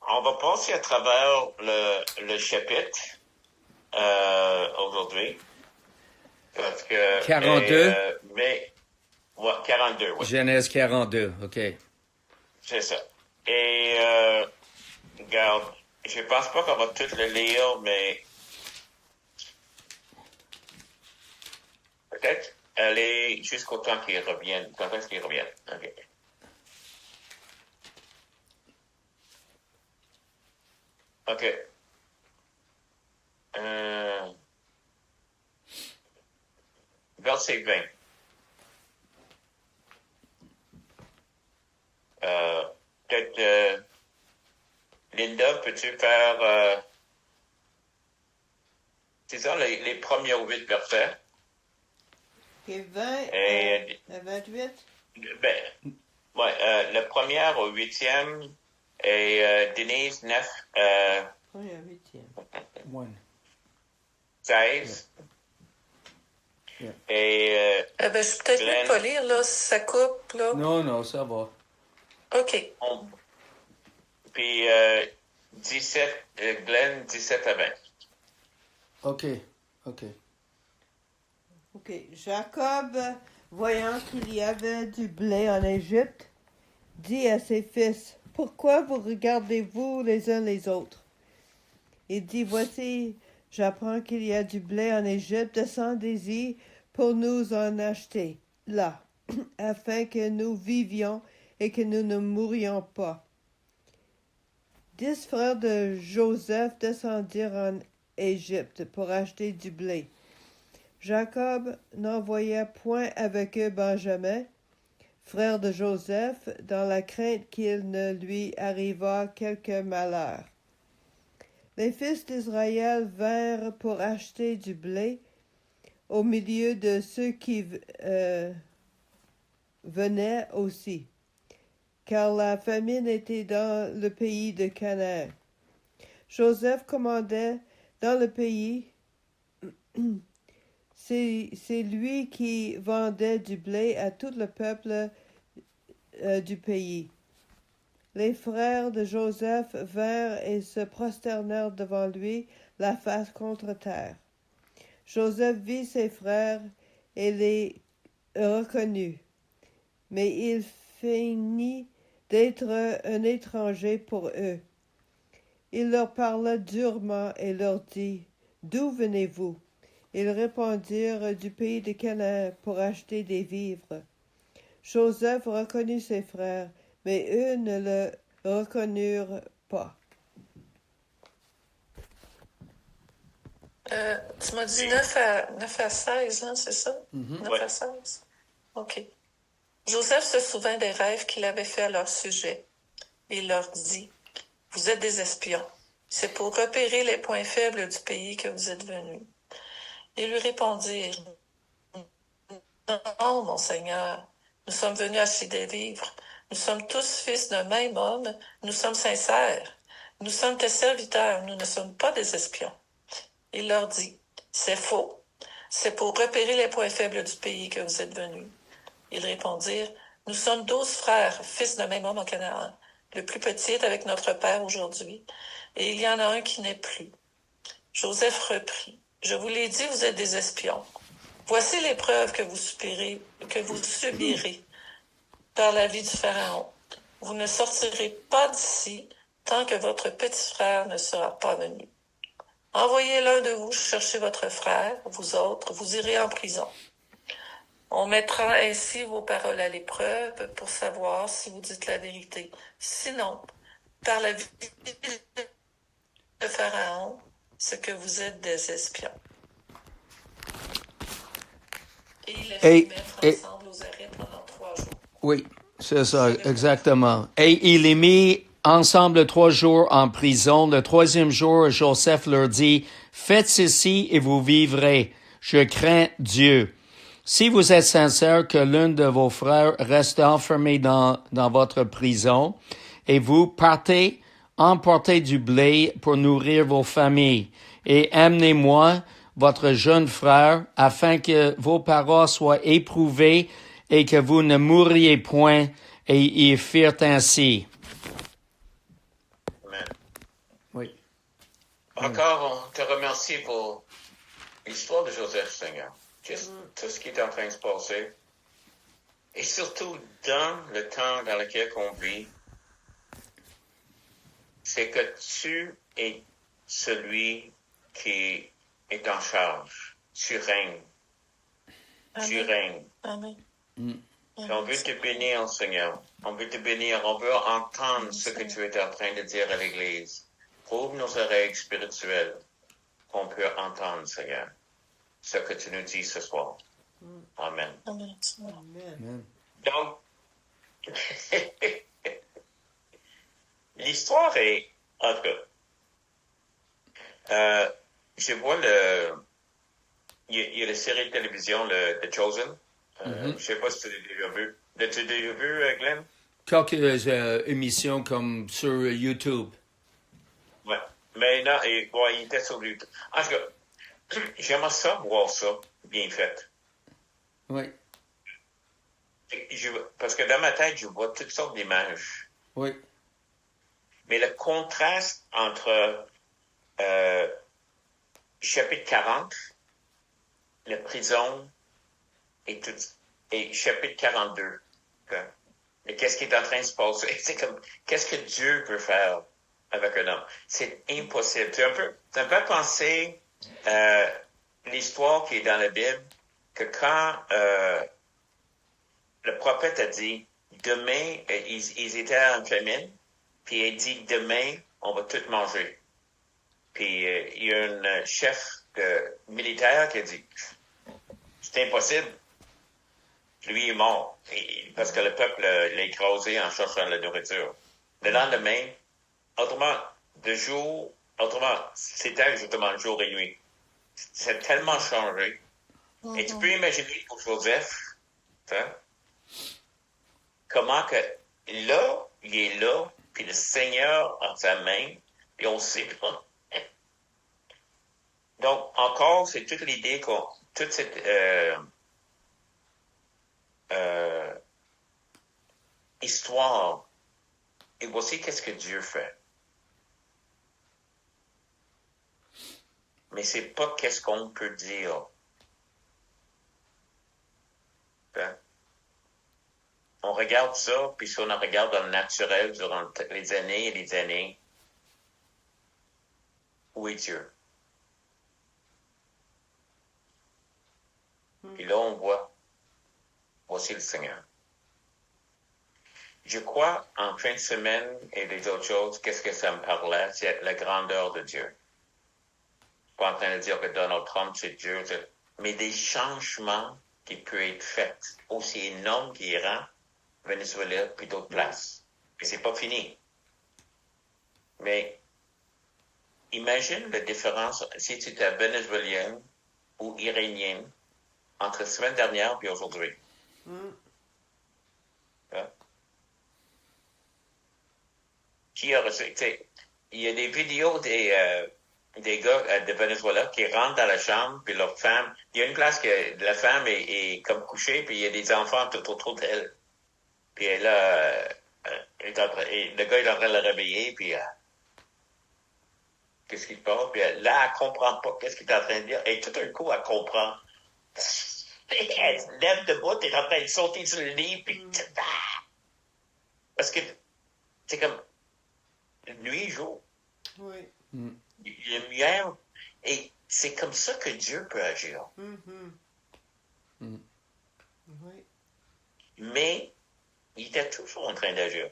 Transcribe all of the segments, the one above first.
On va passer à travers le chapitre aujourd'hui. Parce que... 42? Mais... Ouais, 42, oui. Genèse 42, OK. C'est ça. Et, regarde, je pense pas qu'on va tout le lire, mais peut-être aller jusqu'au temps qu'ils reviennent. Quand est-ce qu'ils reviennent? OK. OK. Verset 20. Peut-être, Linda, peux-tu faire, c'est ça, les premiers 8 versets? Et 20 Et, à 28? ben, ouais, le premier au 8e et Denise 9, Oui, à 8e. One. 16. Yeah. Et je peux peut-être Glenn, même pas lire, là, si ça coupe, là. Non, ça va. OK. Puis 17, Glenn, 17 à 20. OK. OK. Jacob, voyant qu'il y avait du blé en Égypte, dit à ses fils, « Pourquoi vous regardez-vous les uns les autres? » Il dit, « Voici, j'apprends qu'il y a du blé en Égypte, descendez-y pour nous en acheter, là, afin que nous vivions et que nous ne mourions pas. » 10 frères de Joseph descendirent en Égypte pour acheter du blé. Jacob n'envoya point avec eux Benjamin, frère de Joseph, dans la crainte qu'il ne lui arrivât quelque malheur. Les fils d'Israël vinrent pour acheter du blé au milieu de ceux qui venaient aussi, car la famine était dans le pays de Canaan. Joseph commandait dans le pays. C'est lui qui vendait du blé à tout le peuple du pays. Les frères de Joseph vinrent et se prosternèrent devant lui, la face contre terre. Joseph vit ses frères et les reconnut, mais il feignit d'être un étranger pour eux. Il leur parla durement et leur dit, « D'où venez-vous? » Ils répondirent, « Du pays de Canaan pour acheter des vivres. » Joseph reconnut ses frères, mais eux ne le reconnurent pas. Tu m'as dit 9 à 16, hein, c'est ça? 9 Ouais. à 16? OK. Joseph se souvint des rêves qu'il avait faits à leur sujet. Il leur dit, « Vous êtes des espions. C'est pour repérer les points faibles du pays que vous êtes venus. » Ils lui répondirent, « Non, mon Seigneur, nous sommes venus acheter des vivres. Nous sommes tous fils d'un même homme. Nous sommes sincères. Nous sommes tes serviteurs. Nous ne sommes pas des espions. » Il leur dit, « C'est faux. C'est pour repérer les points faibles du pays que vous êtes venus. » Ils répondirent, « Nous sommes 12 frères, fils d'un même homme en Canaan. Le plus petit est avec notre père aujourd'hui, et il y en a un qui n'est plus. » Joseph reprit, « Je vous l'ai dit, vous êtes des espions. Voici l'épreuve que vous subirez par la vie du Pharaon. Vous ne sortirez pas d'ici tant que votre petit frère ne sera pas venu. Envoyez l'un de vous chercher votre frère, vous autres, vous irez en prison. On mettra ainsi vos paroles à l'épreuve pour savoir si vous dites la vérité. Sinon, par la vie de Pharaon, c'est que vous êtes des espions. » Et il les fit mettre ensemble aux arrêts pendant 3 jours. Oui, c'est ça, exactement. Et il les mit ensemble 3 jours en prison. Le 3e jour, Joseph leur dit, « Faites ceci et vous vivrez. Je crains Dieu. Si vous êtes sincère que l'un de vos frères reste enfermé dans votre prison, et vous partez, emportez du blé pour nourrir vos familles, et amenez-moi votre jeune frère, afin que vos paroles soient éprouvées et que vous ne mouriez point. » Et ils firent ainsi. Amen. Oui. Encore, on te remercie pour l'histoire de Joseph, Seigneur. Juste tout ce qui est en train de se passer. Et surtout, dans le temps dans lequel on vit, c'est que tu es celui qui est en charge. Tu règnes. Tu Amen. règnes. Amen. Et on veut te bénir, Seigneur. On veut te bénir. On veut entendre ce que tu es en train de dire à l'Église. Ouvre nos oreilles spirituelles qu'on peut entendre, Seigneur, ce que tu nous dis ce soir. Amen. Amen. Amen. Amen. Donc, l'histoire est, en tout cas, je vois il y a la série de télévision, The Chosen. Je sais pas si tu l'as déjà vu. L'as-tu déjà vu, Glenn? Quelques émissions comme sur YouTube. Ouais. Mais non, ouais, il était sur YouTube. En tout cas, j'aimerais ça, voir ça, bien fait. Oui. Parce que dans ma tête, je vois toutes sortes d'images. Oui. Mais le contraste entre chapitre 40, la prison, et chapitre 42, okay? Et qu'est-ce qui est en train de se passer? C'est comme, qu'est-ce que Dieu peut faire avec un homme? C'est impossible. Tu as un peu pensé l'histoire qui est dans la Bible, que quand le prophète a dit, demain, ils étaient en famine, puis il dit, demain, on va tout manger. Puis il y a un chef militaire qui a dit, c'est impossible. Lui est mort, parce que le peuple l'a écrasé en cherchant la nourriture. Le lendemain, c'était justement le jour et nuit. C'est tellement changé. Et tu peux imaginer pour Joseph, hein, comment que là, il est là, puis le Seigneur en sa main, puis on sait pas. Donc, encore, c'est toute l'idée toute cette histoire, et voici qu'est-ce que Dieu fait. Mais c'est pas qu'est-ce qu'on peut dire. Hein? On regarde ça, puis si on en regarde dans le naturel durant les années et les années, où est Dieu? Puis là, on voit, voici le Seigneur. Je crois, en fin de semaine et les autres choses, qu'est-ce que ça me parlait? C'est la grandeur de Dieu. Je suis pas en train de dire que Donald Trump, c'est Dieu, mais des changements qui peuvent être faits, aussi énormes qu'Iran, Venezuela, puis d'autres places. Et c'est pas fini. Mais imagine la différence si tu étais vénézuélienne ou iranienne entre la semaine dernière et aujourd'hui. Hein? Qui a reçu? Il y a des vidéos des gars de Venezuela qui rentrent dans la chambre, puis leur femme, il y a une place que la femme est comme couchée, puis il y a des enfants tout autour d'elle. Puis elle le gars est en train de la réveiller, puis qu'est-ce qu'il parle? Puis là, elle comprend pas qu'est-ce qu'il est en train de dire. Et tout d'un coup, elle comprend. Elle se lève debout, elle est en train de sauter sur le lit, puis parce que c'est comme nuit et jour. Oui. Il y a lumière. Et c'est comme ça que Dieu peut agir. Oui. Mais il était toujours en train d'agir.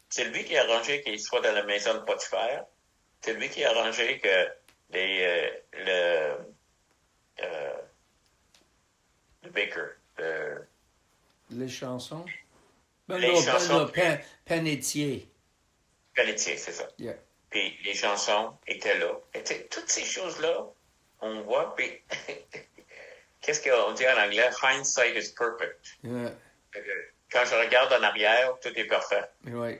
C'est lui qui a arrangé qu'il soit dans la maison de Potiphar. C'est lui qui a arrangé que le baker, Les chansons? Les chansons. Panetier. Pelletier, c'est ça. Yeah. Puis les chansons étaient là. Et toutes ces choses-là, on voit, puis qu'est-ce qu'on dit en anglais? Hindsight is perfect. Yeah. Quand je regarde en arrière, tout est parfait. Oui.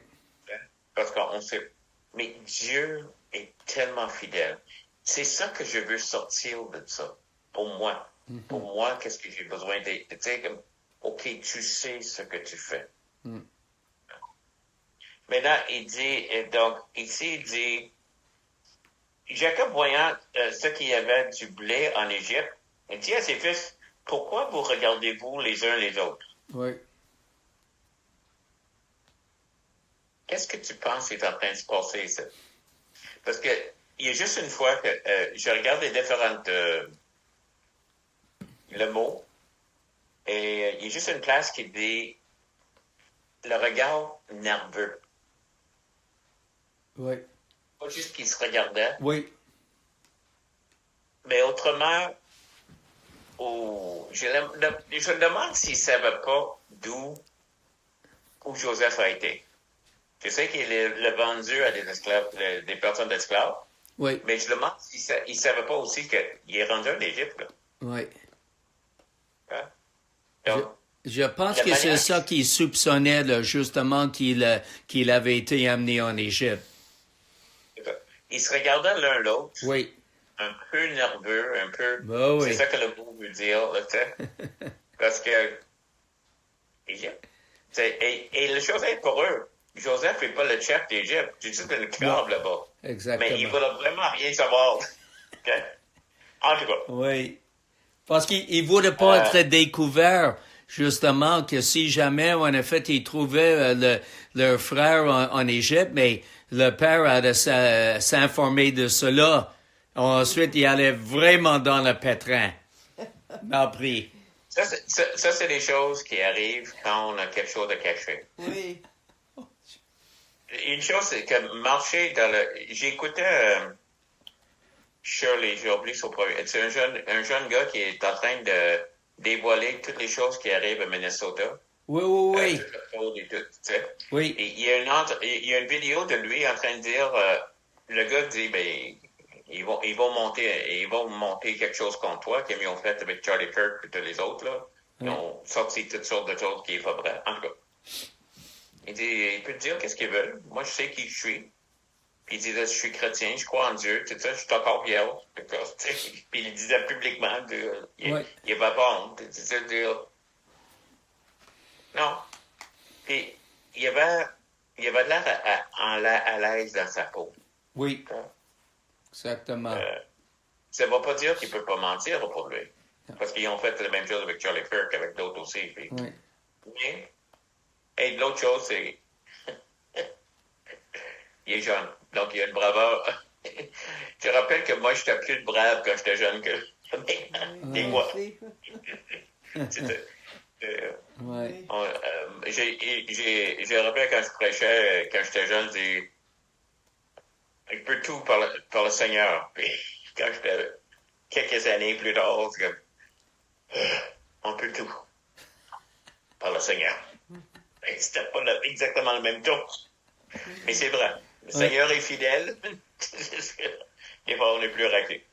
Parce qu'on sait. Mais Dieu est tellement fidèle. C'est ça que je veux sortir de ça. Pour moi. Pour moi, qu'est-ce que j'ai besoin de... Tu sais, comme, OK, tu sais ce que tu fais. Mais Maintenant, il dit, donc, ici, il dit, Jacob voyant ce qu'il y avait du blé en Égypte, il dit à ses fils, pourquoi vous regardez-vous les uns les autres? Oui. Qu'est-ce que tu penses est en train de se passer, ça? Parce que, il y a juste une fois que je regarde les différentes, le mot, et il y a juste une place qui dit, le regard nerveux. Oui. Pas juste qu'il se regardait, Oui. mais autrement, je me demande s'il ne savait pas où Joseph a été. Je sais qu'il l'a vendu à des esclaves, des personnes d'esclaves, Oui. mais je me demande s'il ne savait pas aussi qu'il est rendu en Égypte. Là. Oui. Hein? Donc, Je pense la que c'est manière- ça qu'il soupçonnait, là, justement, qu'il avait été amené en Égypte. ils se regardaient l'un l'autre, Oui. un peu nerveux, un peu... Ben oui. C'est ça que le mot veut dire, là, tu sais. Parce que... Égypte. Et la chose est pour eux. Joseph n'est pas le chef d'Égypte. C'est juste une crabe là-bas. Exactement. Mais il ne voulait vraiment rien savoir. OK? En tout cas. Oui. Parce qu'il ne voulait pas être découvert, justement, que si jamais, en effet, il trouvait leur frère en Égypte, mais le père allait s'informer de cela. Ensuite, il allait vraiment dans le pétrin. Appris. Ça, c'est des choses qui arrivent quand on a quelque chose à cacher. Oui. Une chose, c'est que marcher dans le... J'écoutais Shirley, j'ai oublié son premier. C'est un jeune gars qui est en train de dévoiler toutes les choses qui arrivent à Minnesota. Oui, oui, oui. Toute la fraude et tout, tu sais. Oui. Et il y a une vidéo de lui en train de dire, le gars dit, ben, ils vont monter quelque chose contre toi, comme ils ont fait avec Charlie Kirk et tous les autres, là. Ils ont sorti toutes sortes de choses qui ne sont pas vraies. En tout cas. Il dit, il peut te dire qu'est-ce qu'ils veulent. Moi, je sais qui je suis. Puis il disait, je suis chrétien, je crois en Dieu, tout ça, je suis encore vierge. Puis il disait publiquement, il n'y avait pas honte. Il disait, non. Puis il avait l'air à l'aise dans sa peau. Oui. Exactement. Ça ne va pas dire qu'il ne peut pas mentir pour lui. Parce qu'ils ont fait la même chose avec Charlie Kirk, avec d'autres aussi. Puis, Oui. mais, et l'autre chose, c'est il est jeune. Donc, il a une braveur. Je rappelle que moi, j'étais plus brave quand j'étais jeune que des fois. Oui. J'ai rappelé quand je prêchais, quand j'étais jeune, je peux tout par le Seigneur. Puis, quand j'étais quelques années plus tard, c'est comme, on peut tout par le Seigneur. Et c'était pas exactement le même ton. Mais c'est vrai. Le Seigneur est fidèle. Des fois, on est plus raclé.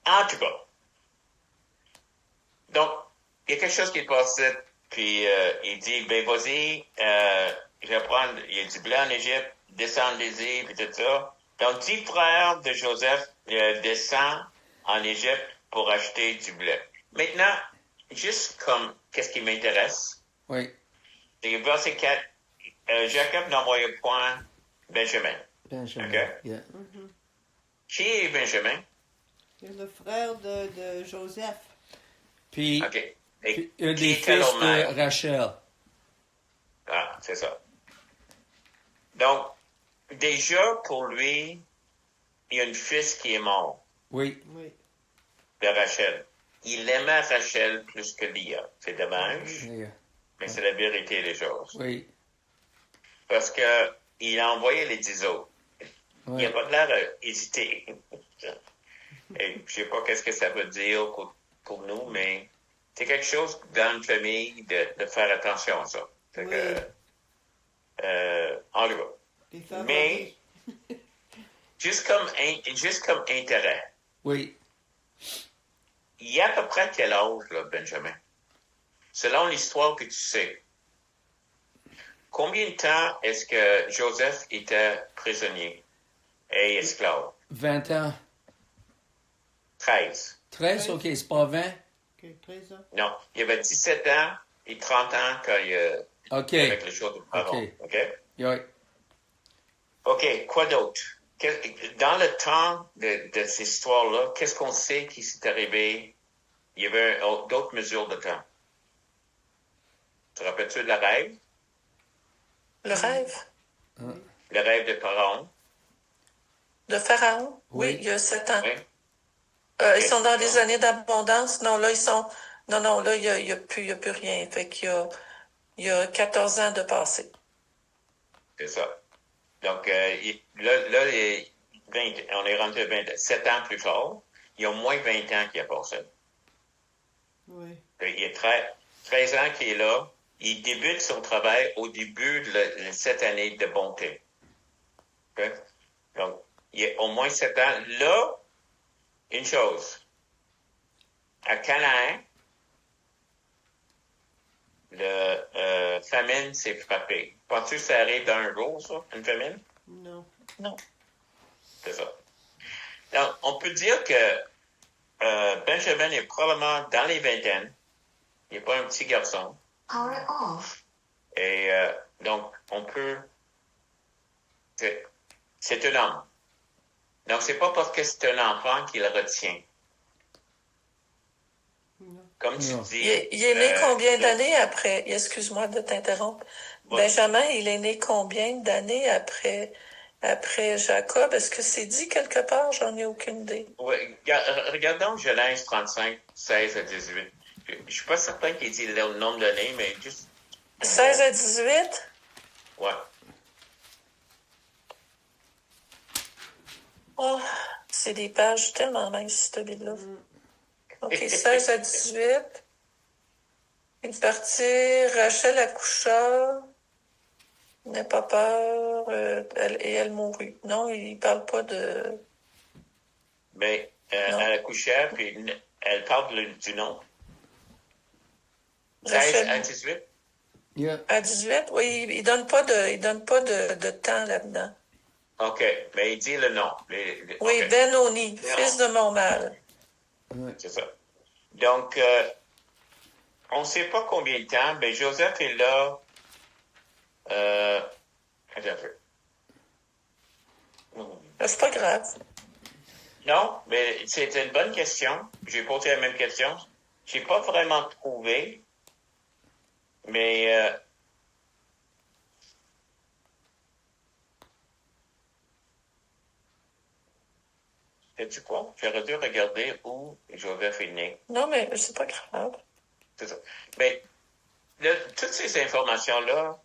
En tout cas. Donc, il y a quelque chose qui est passé. Puis, il dit, ben, vas-y, je vais prendre, il y a du blé en Égypte, descendez-y, puis tout ça. Donc, 10 frères de Joseph descendent en Égypte pour acheter du blé. Maintenant, juste comme, qu'est-ce qui m'intéresse? Oui. C'est verset 4. Jacob n'envoyait point Benjamin. Benjamin. OK. Yeah. Qui est Benjamin? C'est le frère de Joseph. Puis, OK. Et un qui des était fils leur mère? de Rachel. Ah, c'est ça. Donc, déjà, pour lui, il y a un fils qui est mort Oui. Oui. de Rachel. Il aimait Rachel plus que Léa. C'est dommage, Yeah. mais c'est la vérité des choses. Oui. Parce que il a envoyé les 10 autres. Oui. Il n'a pas de l'air d'hésiter. Et je sais pas qu'est-ce que ça veut dire pour nous, mais c'est quelque chose dans une famille de faire attention à ça. C'est Oui. que, en tout cas. Les favoris. Mais, juste comme intérêt, Oui. il y a à peu près quel âge, là, Benjamin? Selon l'histoire que tu sais, combien de temps est-ce que Joseph était prisonnier et esclave? 20 ans. 13. 13, OK, c'est pas 20? Ok, 13 ans. Non, il avait 17 ans et 30 ans quand il OK. avec les choses de Pharaon. OK. OK? Oui. OK, quoi d'autre? Dans le temps de cette histoire-là, qu'est-ce qu'on sait qui s'est arrivé? Il y avait d'autres mesures de temps. Te rappelles-tu de la rêve? Le rêve Le rêve de Pharaon? de Pharaon? Oui, Oui. il y a 7 ans. Oui. Ils sont dans des années d'abondance. Non, là, ils sont... Non, là, il y a plus rien. Fait qu'il y a 14 ans de passé. C'est ça. Donc, là, on est rendu à 27 ans plus tard. Il y a au moins 20 ans qui a passé. Oui. Il y a 13 ans qu'il est là. Il débute son travail au début de cette année de bonté. Okay? Donc, il y a au moins 7 ans. Là, une chose. À Canaan, le famine s'est frappée. Penses-tu que ça arrive dans un jour, ça, une famine? Non. Non. C'est ça. Donc, on peut dire que Benjamin est probablement dans les vingtaines. Il n'est pas un petit garçon. Power off. Et donc, on peut... C'est un homme. Donc, c'est pas parce que c'est un enfant qu'il retient. Comme tu Non. dis... Il est né combien d'années après? Excuse-moi de t'interrompre. Ouais. Benjamin, il est né combien d'années après Jacob? Est-ce que c'est dit quelque part? J'en ai aucune idée. Ouais, regardons Genèse 35, 16 à 18. Je suis pas certain qu'il dit le nombre d'années, mais juste... 16 à 18? Ouais. Oh, c'est des pages tellement minces, cette Bible-là. OK, 16 à 18. Une partie, Rachel accoucha, n'aie pas peur, elle mourut. Non, il parle pas de... Mais Non. elle accouchait, puis elle parle du nom. 16 Rachel à 18? Yeah. à 18? Oui, il donne pas de temps là-dedans. OK, mais il dit le nom. Oui, OK, Ben-Oni, fils de mon mâle. c'est ça. Donc, on ne sait pas combien de temps, mais Joseph est là... attends un peu. C'est pas grave. Non, mais c'est une bonne question. J'ai posé la même question. J'ai pas vraiment trouvé, mais sais-tu quoi? J'aurais dû regarder où Joseph est né. Non, mais c'est pas grave. C'est ça. Mais toutes ces informations-là,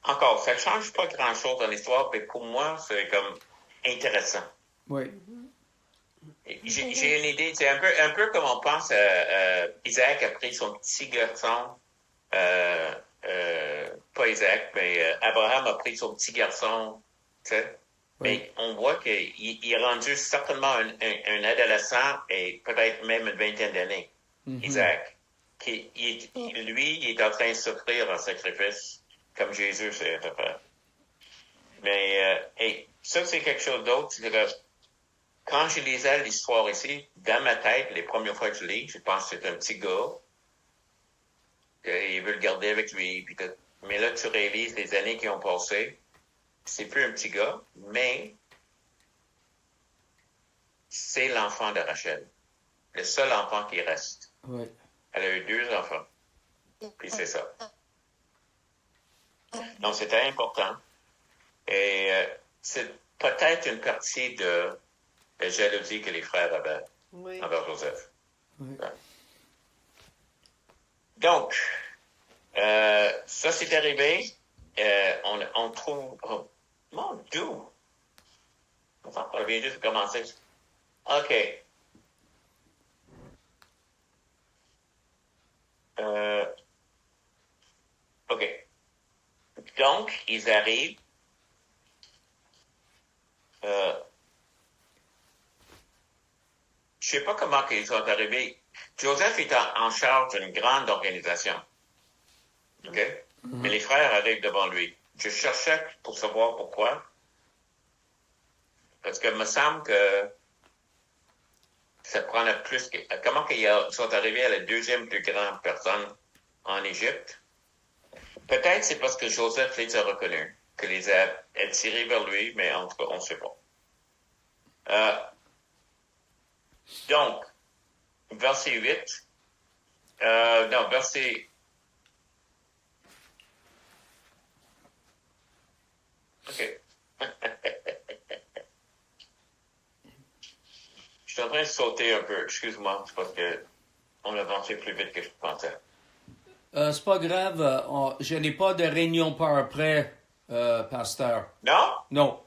encore, ça ne change pas grand-chose dans l'histoire, mais pour moi, c'est comme intéressant. Oui. J'ai une idée, c'est un peu comme on pense à Isaac a pris son petit garçon, pas Isaac, mais Abraham a pris son petit garçon, tu sais. Oui. Mais on voit qu'il est rendu certainement un adolescent et peut-être même une vingtaine d'années, Isaac. Lui, il est en train de souffrir en sacrifice, comme Jésus s'est fait. Mais ça, c'est quelque chose d'autre. C'est que quand je lisais l'histoire ici, dans ma tête, les premières fois que je lis, je pense que c'est un petit gars. Il veut le garder avec lui. Puis mais là, tu réalises les années qui ont passé. C'est plus un petit gars, mais c'est l'enfant de Rachel. Le seul enfant qui reste. Oui. Elle a eu 2 enfants. Puis c'est ça. Donc, c'était important. Et c'est peut-être une partie de la jalousie que les frères avaient Oui. envers Joseph. Oui. Ouais. Donc, ça c'est arrivé. On trouve... Oh, mon Dieu! On vient juste de commencer. OK. OK. Donc, ils arrivent. Je sais pas comment ils sont arrivés. Joseph est en charge d'une grande organisation. OK? Mais les frères arrivent devant lui. Je cherchais pour savoir pourquoi. Parce que me semble que ça prenait plus que... Comment ils sont arrivés à la 2e plus grande personne en Égypte? Peut-être c'est parce que Joseph les a reconnus. qui les a attirés vers lui, mais en tout cas, on ne sait pas. Donc, verset 8, non, verset... OK. Je suis en train de sauter un peu, excuse-moi, c'est parce que on a avancé plus vite que je pensais. C'est pas grave, je n'ai pas de réunion par après, pasteur. Non? Non.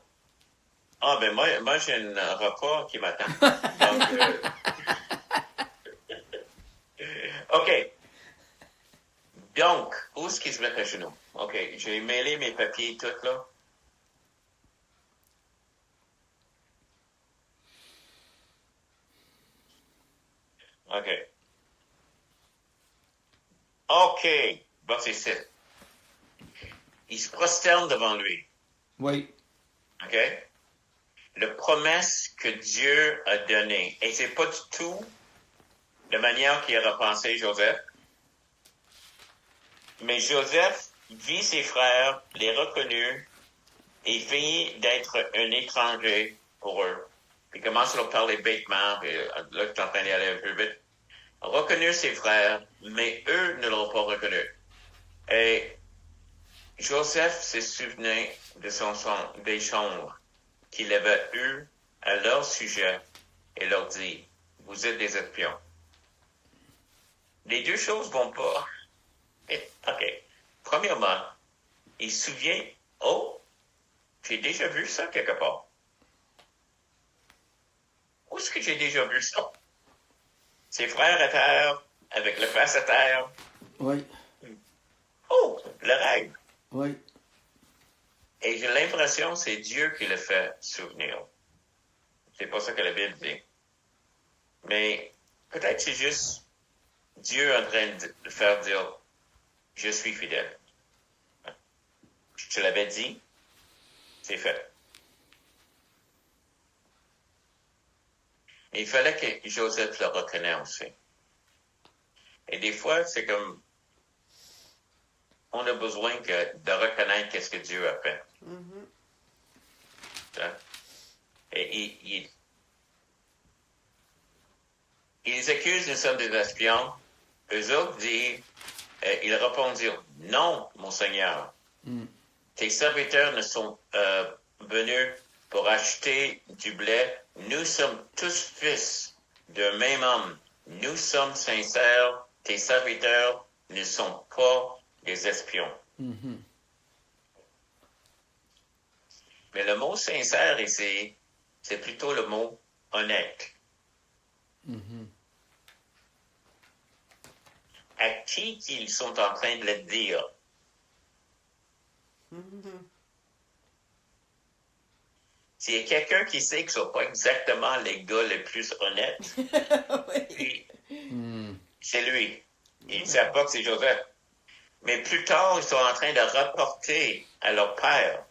Ah, ben moi j'ai un repas qui m'attend. Donc, OK. Donc, où est-ce qu'il se met à genoux? OK, j'ai mêlé mes papiers tout là. OK. OK. Verset 7. Il se prosterne devant lui. Oui. OK? La promesse que Dieu a donnée. Et c'est pas du tout la manière qu'il a repensé Joseph. Mais Joseph vit ses frères, les reconnut, et finit d'être un étranger pour eux. Puis commence à leur parler bêtement, puis là, je suis en train d'y aller un peu vite. Reconnu ses frères, mais eux ne l'ont pas reconnu. Et Joseph se souvenait de des chambres qu'il avait eues à leur sujet et leur dit, vous êtes des espions. Les deux choses vont pas. OK. Premièrement, il se souvient, oh, j'ai déjà vu ça quelque part. Où est-ce que j'ai déjà vu ça? Ses frères à terre, avec le face à terre. Oui. Oh, le rêve. Oui. Et j'ai l'impression que c'est Dieu qui le fait souvenir. C'est pas ça que la Bible dit. Mais peut-être c'est juste Dieu en train de faire dire, je suis fidèle. Je te l'avais dit, c'est fait. Mais il fallait que Joseph le reconnaisse aussi. Et des fois, c'est comme, on a besoin de reconnaître qu'est-ce que Dieu a fait. Hein? Et ils les accusent, nous sommes des espions. Eux autres disent, ils répondirent, non, mon Seigneur. Tes serviteurs ne sont venus pour acheter du blé. Nous sommes tous fils d'un même homme. Nous sommes sincères. Tes serviteurs ne sont pas des espions. Mais le mot sincère ici, c'est plutôt le mot honnête. À qui ils sont en train de le dire? S'il y a quelqu'un qui sait qu'ils ne sont pas exactement les gars les plus honnêtes, puis, c'est lui. Ils ne savent pas que c'est Joseph. Mais plus tard, ils sont en train de rapporter à leur père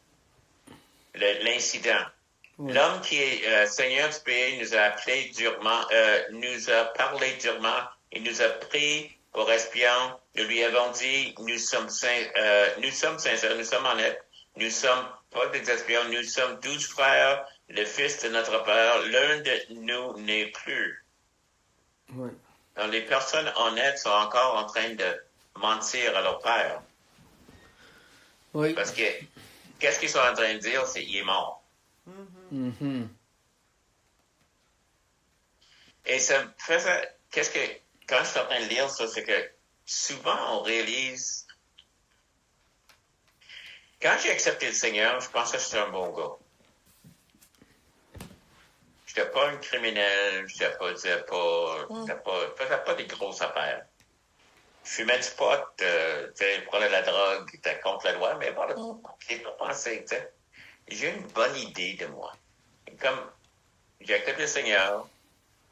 l'incident. Oui. L'homme qui est seigneur du pays nous a appelé durement, nous a parlé durement et nous a pris pour espions. Nous lui avons dit, nous sommes sincères, nous sommes honnêtes, nous sommes pas des espions, nous sommes 12 frères, le fils de notre père, l'un de nous n'est plus. Oui. Donc, les personnes honnêtes sont encore en train de mentir à leur père. Oui. Parce que, qu'est-ce qu'ils sont en train de dire? C'est qu'il est mort. Et ça me faisait, quand je suis en train de lire ça, c'est que souvent on réalise, quand j'ai accepté le Seigneur, je pensais que j'étais un bon gars. Je n'étais pas un criminel, je faisais pas des grosses affaires. Je fumais du pot, je prenais de la drogue, j'étais contre la loi, mais bon, j'ai pas pensé, tu sais. J'ai une bonne idée de moi. Et comme j'ai accepté le Seigneur,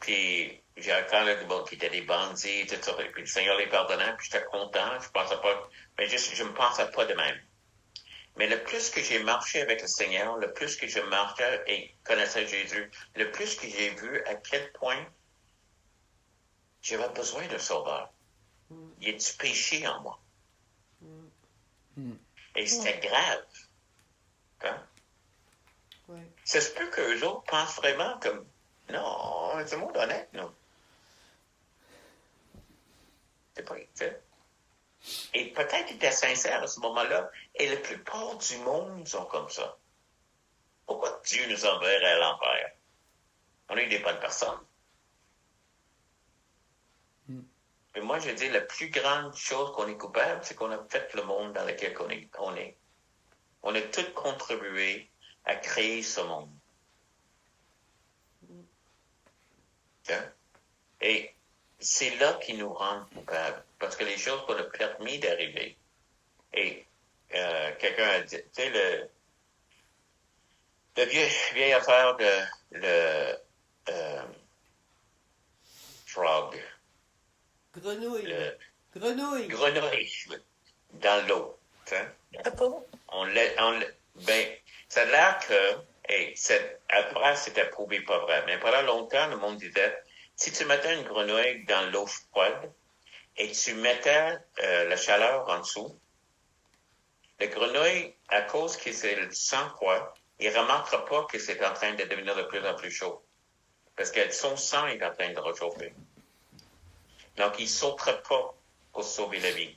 puis j'ai rencontré des gens qui étaient des bandits, tout ça, puis le Seigneur les pardonnait, puis j'étais content, je pensais pas, mais je me pensais pas de même. Mais le plus que j'ai marché avec le Seigneur, le plus que je marchais et connaissais Jésus, le plus que j'ai vu à quel point j'avais besoin d'un sauveur. Il y a du péché en moi. Et c'était grave. Hein? Oui. Ça se peut qu'eux autres pensent vraiment comme, non, c'est un monde honnête, non. C'est pas, tu sais. Et peut-être qu'ils étaient sincères à ce moment-là, et la plupart du monde sont comme ça. Pourquoi Dieu nous enverrait à l'enfer? On est des bonnes personnes. Mais moi, je dis, la plus grande chose qu'on est coupable, c'est qu'on a fait le monde dans lequel on est. On a tous contribué à créer ce monde. Hein? Et c'est là qui nous rend coupables. Parce que les choses qu'on a permis d'arriver. Et quelqu'un a dit, tu sais, la vieille affaire de le frog. Grenouille. Le Grenouille. grenouille dans l'eau. Hein? Ben, ça a l'air que, après, c'était prouvé pas vrai. Mais pendant longtemps, le monde disait, si tu mettais une grenouille dans l'eau froide et tu mettais la chaleur en dessous, la grenouille, à cause que c'est le sang froid, il ne remarquera pas que c'est en train de devenir de plus en plus chaud. Parce que son sang est en train de réchauffer. Donc, il ne sautera pas pour sauver la vie.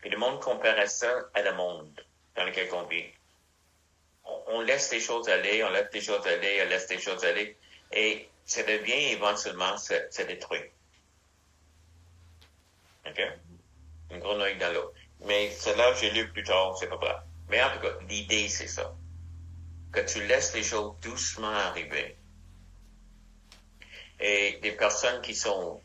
Et le monde comparait ça à le monde dans lequel on vit. On laisse les choses aller, on laisse les choses aller, on laisse les choses aller, et ça devient éventuellement se détruit. OK? Une grenouille dans l'eau. Mais cela, j'ai lu plus tard, c'est pas vrai. Mais en tout cas, l'idée, c'est ça. Que tu laisses les choses doucement arriver. Et des personnes qui sont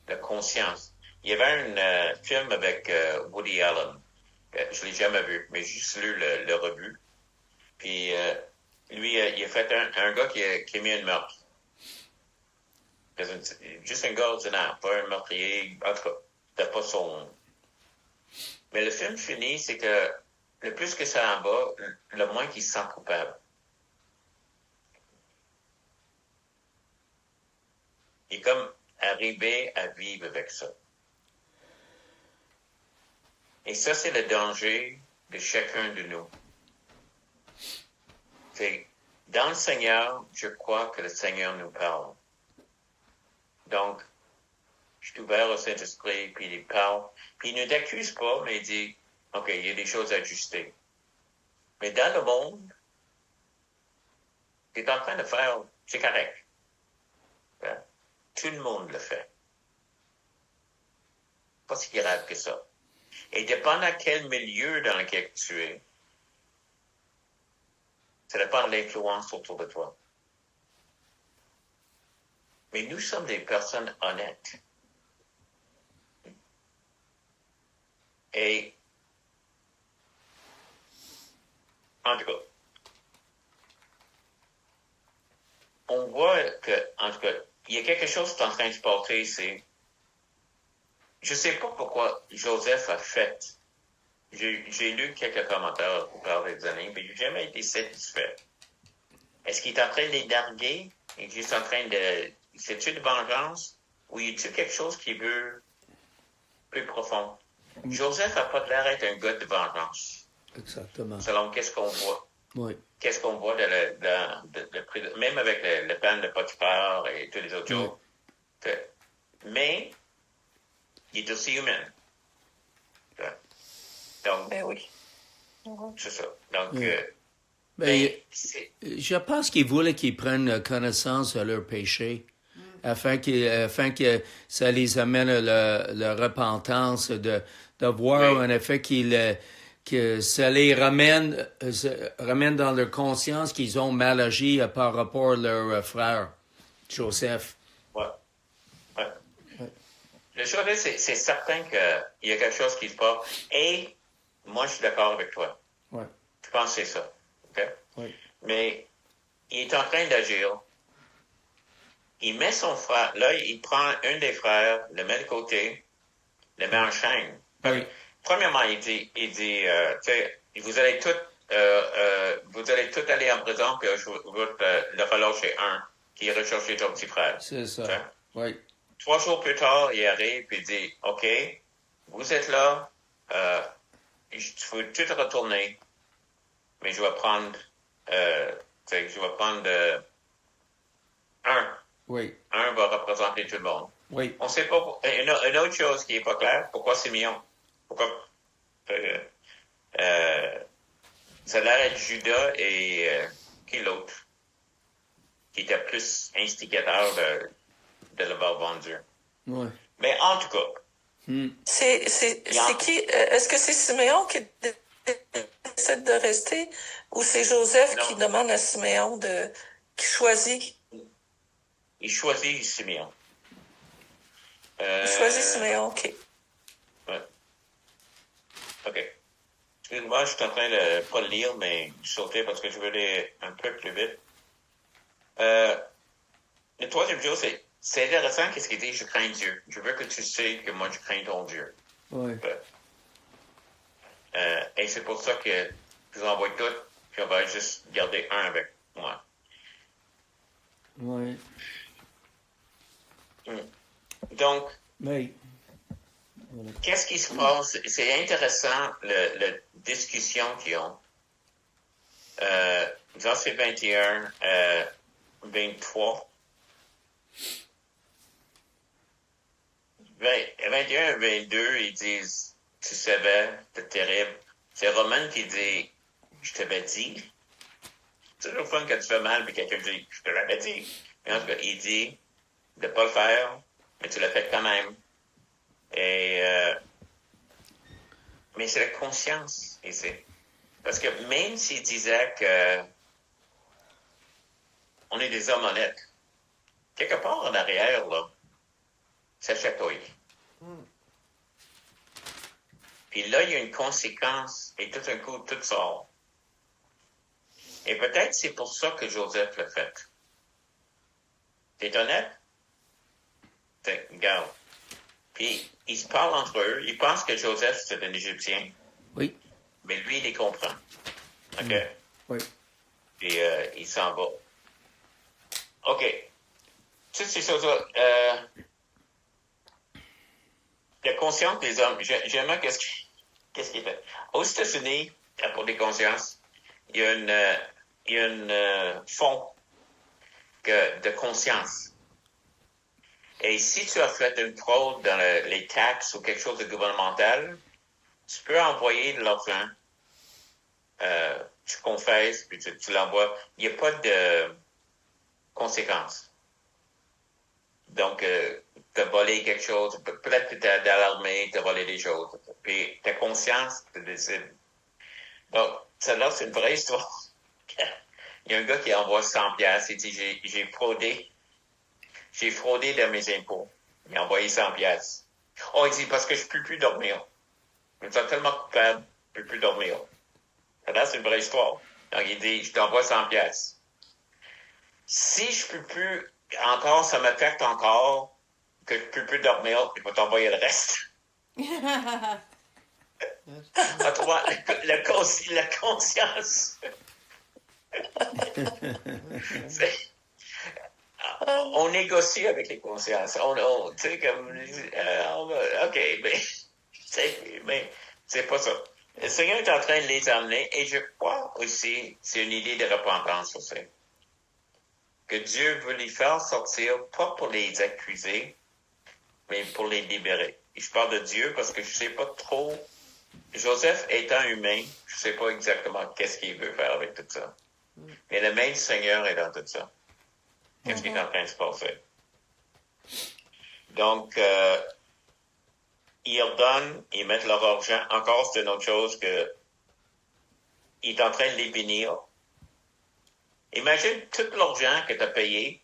de conscience. Il y avait un film avec Woody Allen. Je l'ai jamais vu, mais j'ai juste lu le revue. Puis lui, il a fait un gars qui a mis une meurtre. Juste un gars ordinaire, pas un meurtrier. En tout cas, c'était pas son... Mais le film finit, c'est que le plus que ça en va, le moins qu'il se sent coupable. Il est comme arrivé à vivre avec ça. Et ça, c'est le danger de chacun de nous. C'est, dans le Seigneur, je crois que le Seigneur nous parle. Donc, je suis ouvert au Saint-Esprit, puis il parle. Puis il ne t'accuse pas, mais il dit, OK, il y a des choses à ajuster. Mais dans le monde, tu es en train de faire, c'est correct. Hein? Tout le monde le fait. Pas si grave que ça. Et dépendant quel milieu dans lequel tu es, ça dépend de l'influence autour de toi. Mais nous sommes des personnes honnêtes. Et, en tout cas, on voit que, en tout cas, il y a quelque chose qui est en train de se passer ici. Je ne sais pas pourquoi Joseph a fait. J'ai lu quelques commentaires au cours des années, mais je n'ai jamais été satisfait. Est-ce qu'il est en train de les narguer? Est-ce qu'il est en train de... C'est-tu de vengeance? Ou y a-t-il quelque chose qui veut plus profond? Joseph n'a pas l'air d'être un gars de vengeance. Exactement. Selon qu'est-ce qu'on voit. Oui. Qu'est-ce qu'on voit même avec le pan de Potiphar et tous les autres choses. Mais, il est aussi humain. Donc, Ben oui. c'est ça. Donc, je pense qu'ils voulaient qu'ils prennent connaissance de leur péché afin que ça les amène à la repentance, de voir en effet que ça les ramène dans leur conscience qu'ils ont mal agi par rapport à leur frère, Joseph. Ouais. Le chose, c'est certain qu'il y a quelque chose qui se passe. Et moi, je suis d'accord avec toi. Ouais. Je pense que c'est ça. Okay? Oui. Mais il est en train d'agir. Il met son frère, là, il prend un des frères, le met de côté, le met en chaîne. Oui. Premièrement, il dit, tu sais, vous allez tous aller en prison, puis je vais le relâcher un, qui recherché ton petit frère. C'est ça. Okay? Oui. 3 jours plus tard, il arrive, puis il dit, OK, vous êtes là, tu veux tout retourner, mais je vais prendre, un. Oui. Un va représenter tout le monde. Oui. On sait pas, une autre chose qui est pas claire, pourquoi Simeon? Pourquoi, ça a l'air d'être Judas et, qui l'autre? Qui était plus instigateur de l'avoir vendu. Oui. Mais en tout cas. C'est qui? Est-ce que c'est Siméon qui décide de rester ou c'est Joseph qui demande à Siméon qui choisit? Il choisit Simeon. Il choisit Siméon, OK. Ouais. OK. Excuse-moi, je suis en train de pas le lire, mais je sautais parce que je veux aller un peu plus vite. Le troisième jour, c'est intéressant qu'est-ce qu'il dit, je crains Dieu. Je veux que tu sais que moi, je crains ton Dieu. Oui. Et c'est pour ça que je vous envoie tout, puis on va juste garder un avec moi. Oui. Donc, Oui. qu'est-ce qui se passe? C'est intéressant, la discussion qu'ils ont. Verset 21, 23. 21 et 22, ils disent, tu savais, c'est terrible. C'est Romain qui dit, je t'avais dit. C'est toujours fun quand tu fais mal, puis quelqu'un dit, je te l'avais dit. Mais en tout cas, il dit de ne pas le faire, mais tu l'as fait quand même. Et, mais c'est la conscience ici. Parce que même s'il disait que on est des hommes honnêtes, quelque part en arrière, là, ça chatouille. Puis là, il y a une conséquence, et tout d'un coup, tout sort. Et peut-être c'est pour ça que Joseph l'a fait. T'es honnête? Regarde. Puis, ils se parlent entre eux. Ils pensent que Joseph, c'est un Égyptien. Oui. Mais lui, il les comprend. OK? Oui. Puis, il s'en va. OK. Toutes ces choses-là. La conscience des hommes. J'aime qu'est-ce qu'il fait. Aux États-Unis, pour les consciences, il y a un fonds de conscience. Et si tu as fait une fraude dans les taxes ou quelque chose de gouvernemental, tu peux envoyer de l'argent. Tu confesses, puis tu l'envoies. Il n'y a pas de conséquences. Donc, tu as volé quelque chose, peut-être que tu es dans l'armée, tu as volé des choses. Puis ta conscience te décide. Donc, celle-là, c'est une vraie histoire. Il y a un gars qui envoie 100 piastres, il dit, j'ai fraudé de mes impôts. Il a envoyé 100 piastres. Oh, il dit, parce que je ne peux plus dormir. Je me sens tellement coupable, je ne peux plus dormir. Là, c'est une vraie histoire. Donc, il dit, je t'envoie 100 piastres. Si je ne peux plus, encore, ça m'affecte encore, que je ne peux plus dormir, je vais t'envoyer le reste. En tout cas, la conscience. On négocie avec les consciences. Tu sais, comme, OK, mais c'est pas ça. Le Seigneur est en train de les amener, et je crois aussi, c'est une idée de repentance aussi. Que Dieu veut les faire sortir, pas pour les accuser, mais pour les libérer. Et je parle de Dieu parce que je sais pas trop. Joseph étant humain, je sais pas exactement qu'est-ce qu'il veut faire avec tout ça. Mais le main du Seigneur est dans tout ça. Qu'est-ce qui est en train de se passer? Donc, ils redonnent, ils mettent leur argent. Encore, c'est une autre chose que il est en train de les bénir. Imagine tout l'argent que tu as payé.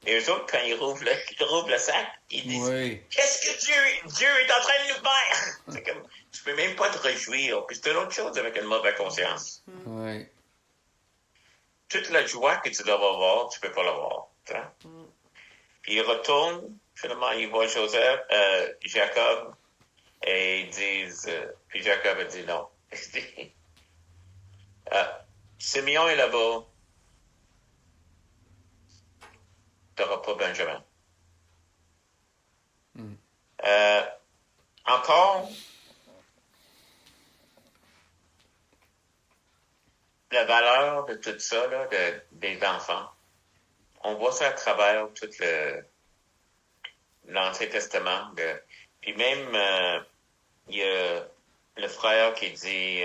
Et eux autres, quand ils rouvrent le sac, ils disent, Oui. qu'est-ce que Dieu est en train de nous faire? C'est comme, tu peux même pas te réjouir. Puis c'est une autre chose avec une mauvaise conscience. Oui. Toute la joie que tu dois avoir, tu peux pas l'avoir. Hein? Puis ils retournent, finalement, ils voient Joseph, Jacob, et ils disent, puis Jacob a dit non. Simeon est là-bas. T'auras pas Benjamin. Encore, la valeur de tout ça, là, des enfants, on voit ça à travers tout l'Ancien Testament. Puis même, il y a le frère qui dit,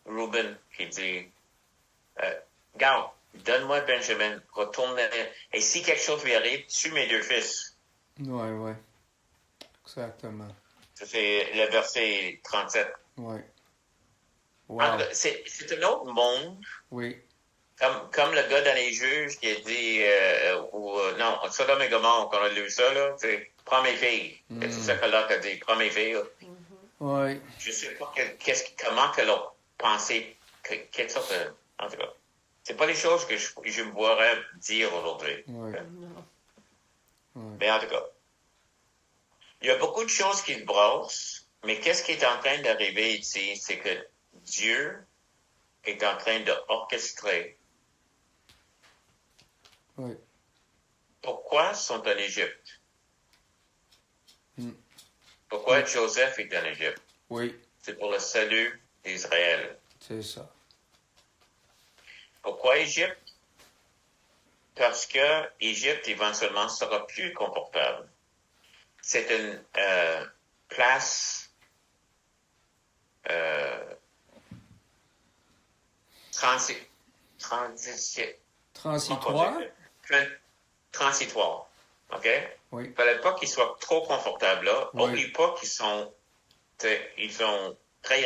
Reuben, qui dit, garde, donne-moi Benjamin, retourne, et si quelque chose lui arrive, tue mes deux fils. Ouais. Exactement. Ça, c'est le verset 37. Ouais. Wow. C'est un autre monde. Oui. Comme le gars dans les juges qui a dit, non, Sodome et Gomorrhe, quand on a lu ça, là, c'est prends mes filles. C'est ça que Lot a dit, prends mes filles. Oui. Je sais pas comment que l'on pensait, quelle sorte de, en tout cas, c'est pas les choses que je me voirais dire aujourd'hui. Oui. Mais en tout cas, il y a beaucoup de choses qui se brassent, mais qu'est-ce qui est en train d'arriver ici, c'est que Dieu est en train d'orchestrer. Oui. Pourquoi ils sont en Égypte? Pourquoi Joseph est en Égypte? Oui. C'est pour le salut d'Israël. C'est ça. Pourquoi Égypte? Parce que Égypte éventuellement sera plus confortable. C'est une place Transitoire? Transitoire. OK? Oui. Il ne fallait pas qu'ils soient trop confortables là. Oui. Oublie pas qu'ils sont très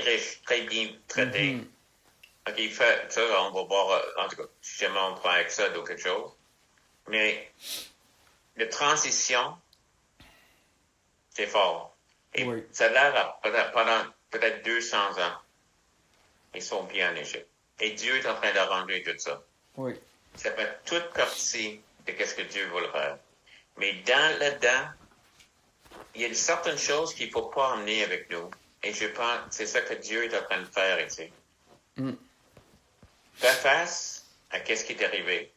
riches, très bien traités. OK, ça, on va voir, en tout cas, si jamais on prend Exode ou quelque chose. Mais la transition, c'est fort. Et Oui. ça a l'air, pendant peut-être 200 ans, ils sont bien en Égypte. Et Dieu est en train d'arranger tout ça. Oui. Ça fait toute partie de ce que Dieu veut faire. Mais là-dedans, il y a certaines choses qu'il ne faut pas emmener avec nous. Et je pense que c'est ça que Dieu est en train de faire ici. Fais face à ce qui est arrivé.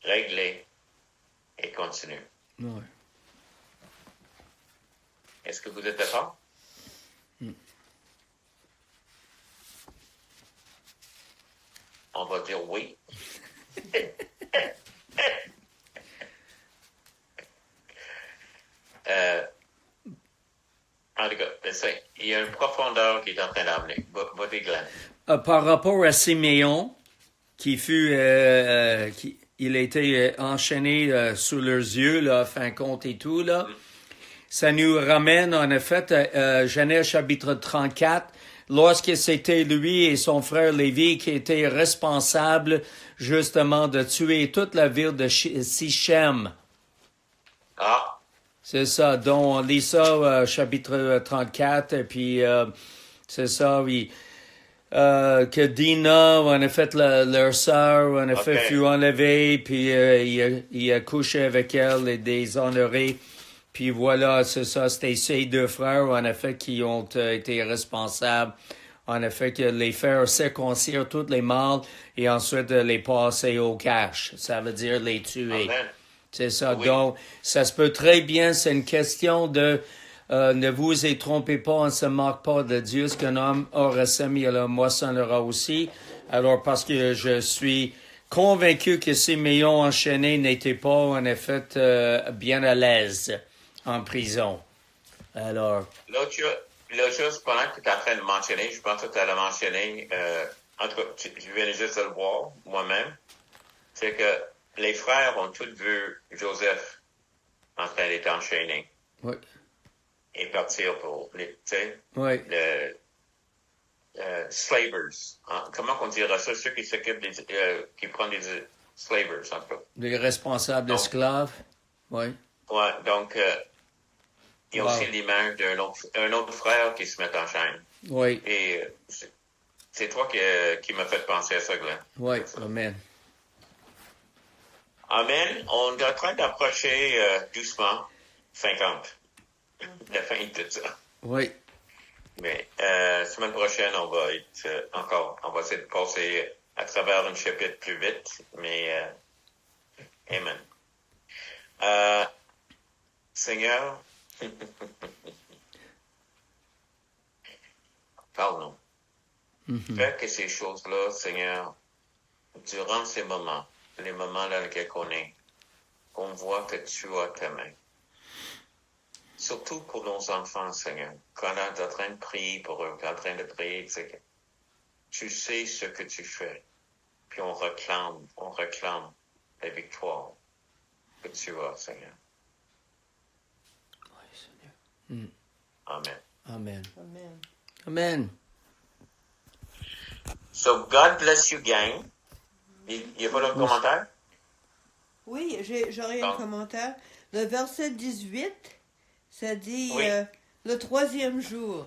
Régler et continue. Oui. Est-ce que vous êtes d'accord? On va dire oui. En tout cas, il y a une profondeur qui est en train d'amener. Vas-y, Glenn. Par rapport à Siméon, il a été enchaîné sous leurs yeux, là, fin compte et tout, là. Ça nous ramène, en effet, à Genèse chapitre 34, lorsque c'était lui et son frère Lévi qui étaient responsables, justement, de tuer toute la ville de Sichem. Ah. C'est ça, donc on lit ça, chapitre 34, et puis c'est ça, oui. Que Dina, en effet, leur sœur, en effet, fut enlevée, puis il a couché avec elle et déshonoré. Puis voilà, c'est ça, c'était ces deux frères, en effet, qui ont été responsables, en effet, que les faire circoncire toutes les mâles et ensuite les passer au cash. Ça veut dire les tuer. Amen. C'est ça. Oui. Donc, ça se peut très bien, c'est une question de ne vous y trompez pas, on ne se moque pas de Dieu. Ce qu'un homme aura semé, il le moissonnera aussi. Alors, parce que je suis convaincu que Siméon enchaîné n'était pas, en effet, bien à l'aise en prison. Alors. L'autre chose, pendant que tu es en train de mentionner, je pense que tu as mentionné, en tout cas, je viens juste de le voir moi-même, c'est que les frères ont tous vu Joseph en train d'être enchaîné. Oui. Et partir pour oui. Slavers. Hein? Comment on dira ça? Ceux qui s'occupent qui prennent des slavers, en tout cas. Les responsables d'esclaves. Oui. Ouais, donc, il y a aussi l'image d'un autre frère qui se met en chaîne. Oui. Et c'est toi qui m'as fait penser à ça, Glenn. Oui, amen. Amen. On est en train d'approcher doucement 50. La fin de tout ça. Oui. Mais semaine prochaine, on va essayer de passer à travers un chapitre plus vite. Mais amen. Seigneur, Parle-nous. Fais que ces choses-là, Seigneur, durant ces moments, les moments dans lesquels on est, qu'on voit que tu as ta main. Surtout pour nos enfants, Seigneur. Quand on est en train de prier pour eux, en train de prier, c'est que tu sais ce que tu fais. Puis on réclame la victoire que tu as, Seigneur. Oui, Seigneur. Amen. Amen. Amen. Amen. So, God bless you, gang. Il n'y a pas d'autres commentaires? Oui, j'aurais un commentaire. Le verset 18, ça dit Oui. le troisième jour.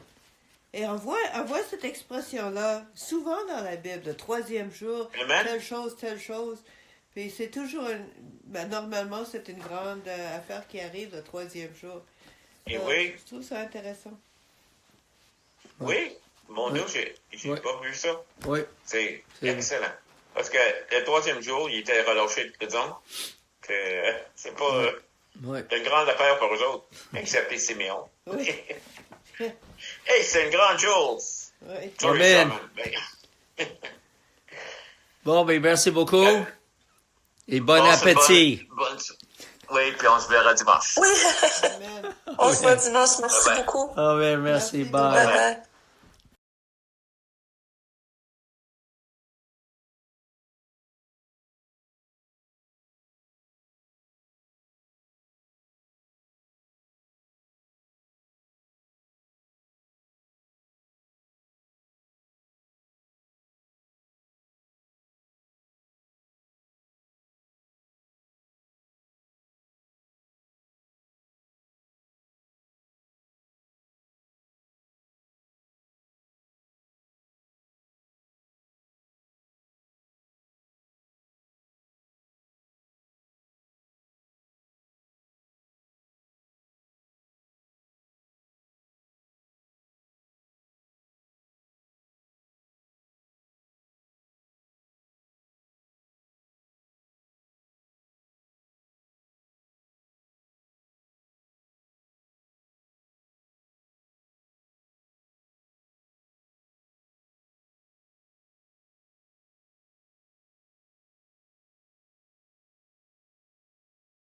Et on voit cette expression-là souvent dans la Bible, le troisième jour, Amen. telle chose. Puis c'est toujours, normalement, c'est une grande affaire qui arrive le troisième jour. Et oui. Je trouve ça intéressant. Oui. Mon Oui. Dieu, j'ai Oui. pas vu ça. Oui. C'est C'est- excellent. Parce que le troisième jour, il était relâché de prison. Que c'est pas Oui. une grande affaire pour eux autres, excepté Siméon. Oui. Hey, c'est une grande chose. Oui. Sorry, Amen. Simon. Bon, ben, merci beaucoup. Et bon Bon, c'est appétit. Oui, puis on se verra dimanche. Oui, Amen. on se voit dimanche. Merci Bye bye. beaucoup. Amen, merci. Merci, Bye. Bye bye.